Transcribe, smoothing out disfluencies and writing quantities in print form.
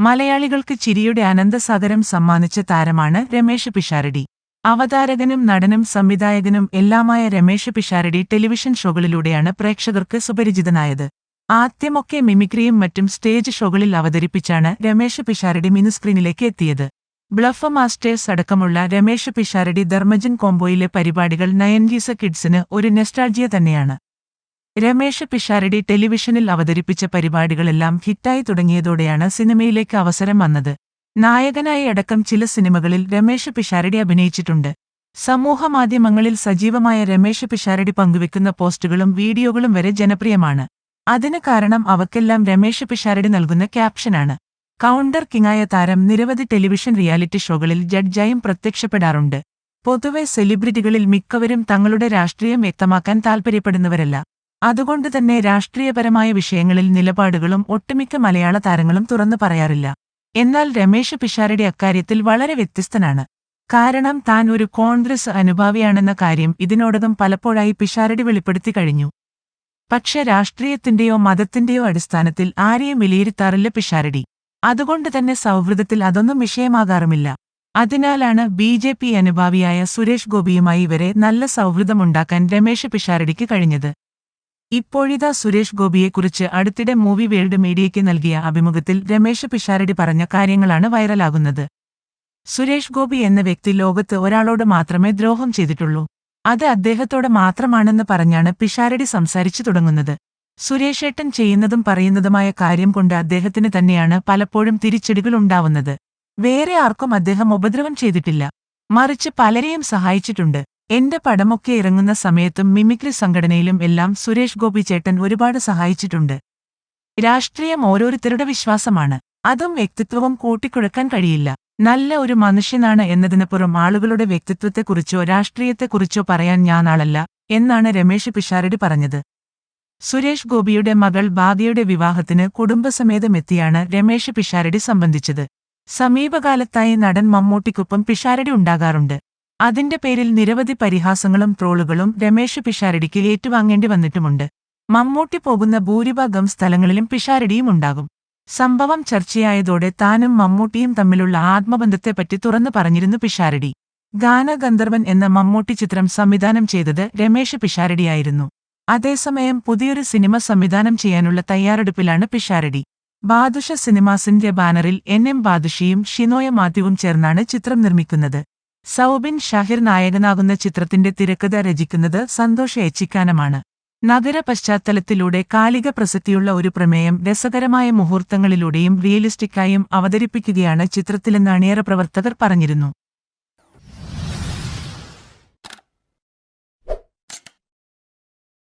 മലയാളികൾക്ക് ചിരിയുടെ അനന്തസാഗരം സമ്മാനിച്ച താരമാണ് രമേശ് പിഷാരടി. അവതാരകനും നടനും സംവിധായകനും എല്ലാമായ രമേശ് പിഷാരടി ടെലിവിഷൻ ഷോകളിലൂടെയാണ് പ്രേക്ഷകർക്ക് സുപരിചിതനായത്. ആദ്യമൊക്കെ മിമിക്രിയും മറ്റും സ്റ്റേജ് ഷോകളിൽ അവതരിപ്പിച്ചാണ് രമേശ് പിഷാരടി മിനിസ്ക്രീനിലേക്ക് എത്തിയത്. ബ്ലഫ് മാസ്റ്റേഴ്സ് അടക്കമുള്ള രമേശ് പിഷാരടി ധർമ്മജൻ കോംബോയിലെ പരിപാടികൾ 90s കിഡ്സിന് ഒരു നെസ്റ്റാൾജിയ തന്നെയാണ്. രമേശ് പിഷാരടി ടെലിവിഷനിൽ അവതരിപ്പിച്ച പരിപാടികളെല്ലാം ഹിറ്റായി തുടങ്ങിയതോടെയാണ് സിനിമയിലേക്ക് അവസരം വന്നത്. നായകനായി അടക്കം ചില സിനിമകളിൽ രമേശ് പിഷാരടി അഭിനയിച്ചിട്ടുണ്ട്. സമൂഹമാധ്യമങ്ങളിൽ സജീവമായ രമേശ് പിഷാരടി പങ്കുവെക്കുന്ന പോസ്റ്റുകളും വീഡിയോകളും വരെ ജനപ്രിയമാണ്. അതിന് കാരണം അവക്കെല്ലാം രമേശ് പിഷാരടി നൽകുന്ന ക്യാപ്ഷനാണ്. കൗണ്ടർ കിങ്ങായ താരം നിരവധി ടെലിവിഷൻ റിയാലിറ്റി ഷോകളിൽ ജഡ്ജായും പ്രത്യക്ഷപ്പെടാറുണ്ട്. പൊതുവെ സെലിബ്രിറ്റികളിൽ മിക്കവരും തങ്ങളുടെ രാഷ്ട്രീയം വ്യക്തമാക്കാൻ താൽപ്പര്യപ്പെടുന്നവരല്ല. അതുകൊണ്ടുതന്നെ രാഷ്ട്രീയപരമായ വിഷയങ്ങളിൽ നിലപാടുകളും ഒട്ടുമിക്ക മലയാള താരങ്ങളും തുറന്നു പറയാറില്ല. എന്നാൽ രമേശ് പിഷാരടി അക്കാര്യത്തിൽ വളരെ വ്യത്യസ്തനാണ്. കാരണം താൻ ഒരു കോൺഗ്രസ് അനുഭാവിയാണെന്ന കാര്യം ഇതിനോടകം പലപ്പോഴായി പിഷാരടി വെളിപ്പെടുത്തി കഴിഞ്ഞു. പക്ഷെ രാഷ്ട്രീയത്തിന്റെയോ മതത്തിന്റെയോ അടിസ്ഥാനത്തിൽ ആരെയും വിലയിരുത്താറില്ല പിഷാരടി. അതുകൊണ്ടുതന്നെ സൗഹൃദത്തിൽ അതൊന്നും വിഷയമാകാറുമില്ല. അതിനാലാണ് BJP അനുഭാവിയായ സുരേഷ് ഗോപിയുമായി വരെ നല്ല സൗഹൃദമുണ്ടാക്കാൻ രമേശ് പിഷാരടിക്ക് കഴിഞ്ഞത്. ഇപ്പോഴിതാ സുരേഷ് ഗോപിയെക്കുറിച്ച് അടുത്തിടെ മൂവി വേൾഡ് മീഡിയയ്ക്ക് നൽകിയ അഭിമുഖത്തിൽ രമേശ് പിഷാരടി പറഞ്ഞ കാര്യങ്ങളാണ് വൈറലാകുന്നത്. സുരേഷ് ഗോപി എന്ന വ്യക്തി ലോകത്ത് ഒരാളോട് മാത്രമേ ദ്രോഹം ചെയ്തിട്ടുള്ളൂ. അത് അദ്ദേഹത്തോട് മാത്രമാണെന്ന് പറഞ്ഞാണ് പിഷാരടി സംസാരിച്ചു തുടങ്ങുന്നത്. സുരേഷേട്ടൻ ചെയ്യുന്നതും പറയുന്നതുമായ കാര്യം കൊണ്ട് അദ്ദേഹത്തിന് തന്നെയാണ് പലപ്പോഴും തിരിച്ചടികൾ ഉണ്ടാവുന്നത്. വേറെ ആർക്കും അദ്ദേഹം ഉപദ്രവം ചെയ്തിട്ടില്ല. മറിച്ച് പലരെയും സഹായിച്ചിട്ടുണ്ട്. എന്റെ പടമൊക്കെ ഇറങ്ങുന്ന സമയത്തും മിമിക്രി സംഘടനയിലും എല്ലാം സുരേഷ് ഗോപി ചേട്ടൻ ഒരുപാട് സഹായിച്ചിട്ടുണ്ട്. രാഷ്ട്രീയം ഓരോരുത്തരുടെ വിശ്വാസമാണ്. അതും വ്യക്തിത്വവും കൂട്ടിക്കുഴക്കാൻ കഴിയില്ല. നല്ല ഒരു മനുഷ്യനാണ് എന്നതിനപ്പുറം ആളുകളുടെ വ്യക്തിത്വത്തെക്കുറിച്ചോ രാഷ്ട്രീയത്തെക്കുറിച്ചോ പറയാൻ ഞാനാളല്ല എന്നാണ് രമേശ് പിഷാരടി പറഞ്ഞത്. സുരേഷ് ഗോപിയുടെ മകൾ ഭാഗ്യയുടെ വിവാഹത്തിന് കുടുംബസമേതമെത്തിയാണ് രമേശ് പിഷാരടി സംബന്ധിച്ചത്. സമീപകാലത്തായി നടൻ മമ്മൂട്ടിക്കൊപ്പം പിഷാരടി ഉണ്ടാകാറുണ്ട്. അതിന്റെ പേരിൽ നിരവധി പരിഹാസങ്ങളും ട്രോളുകളും രമേശ് പിഷാരടിക്ക് ഏറ്റുവാങ്ങേണ്ടി വന്നിട്ടുമുണ്ട്. മമ്മൂട്ടി പോകുന്ന ഭൂരിഭാഗം സ്ഥലങ്ങളിലും പിഷാരടിയും ഉണ്ടാകും. സംഭവം ചർച്ചയായതോടെ താനും മമ്മൂട്ടിയും തമ്മിലുള്ള ആത്മബന്ധത്തെപ്പറ്റി തുറന്നു പറഞ്ഞിരുന്നു പിഷാരടി. ഗാനഗന്ധർവൻ എന്ന മമ്മൂട്ടി ചിത്രം സംവിധാനം ചെയ്തത് രമേശ് പിഷാരടിയായിരുന്നു. അതേസമയം പുതിയൊരു സിനിമ സംവിധാനം ചെയ്യാനുള്ള തയ്യാറെടുപ്പിലാണ് പിഷാരടി. ബാദുഷ സിനിമാസിന്റെ ബാനറിൽ NM ബാദുഷിയും ഷിനോയ മാത്യുവും ചേർന്നാണ് ചിത്രം നിർമ്മിക്കുന്നത്. സൗബിൻ ഷാഹിർ നായകനാകുന്ന ചിത്രത്തിന്റെ തിരക്കഥ രചിക്കുന്നത് സന്തോഷ് ഏച്ചിക്കാനമാണ്. നഗര പശ്ചാത്തലത്തിലൂടെ കാലിക പ്രസക്തിയുള്ള ഒരു പ്രമേയം രസകരമായ മുഹൂർത്തങ്ങളിലൂടെയും റിയലിസ്റ്റിക്കായും അവതരിപ്പിക്കുകയാണ് ചിത്രത്തിലെന്ന് അണിയറ പ്രവർത്തകർ പറഞ്ഞിരുന്നു.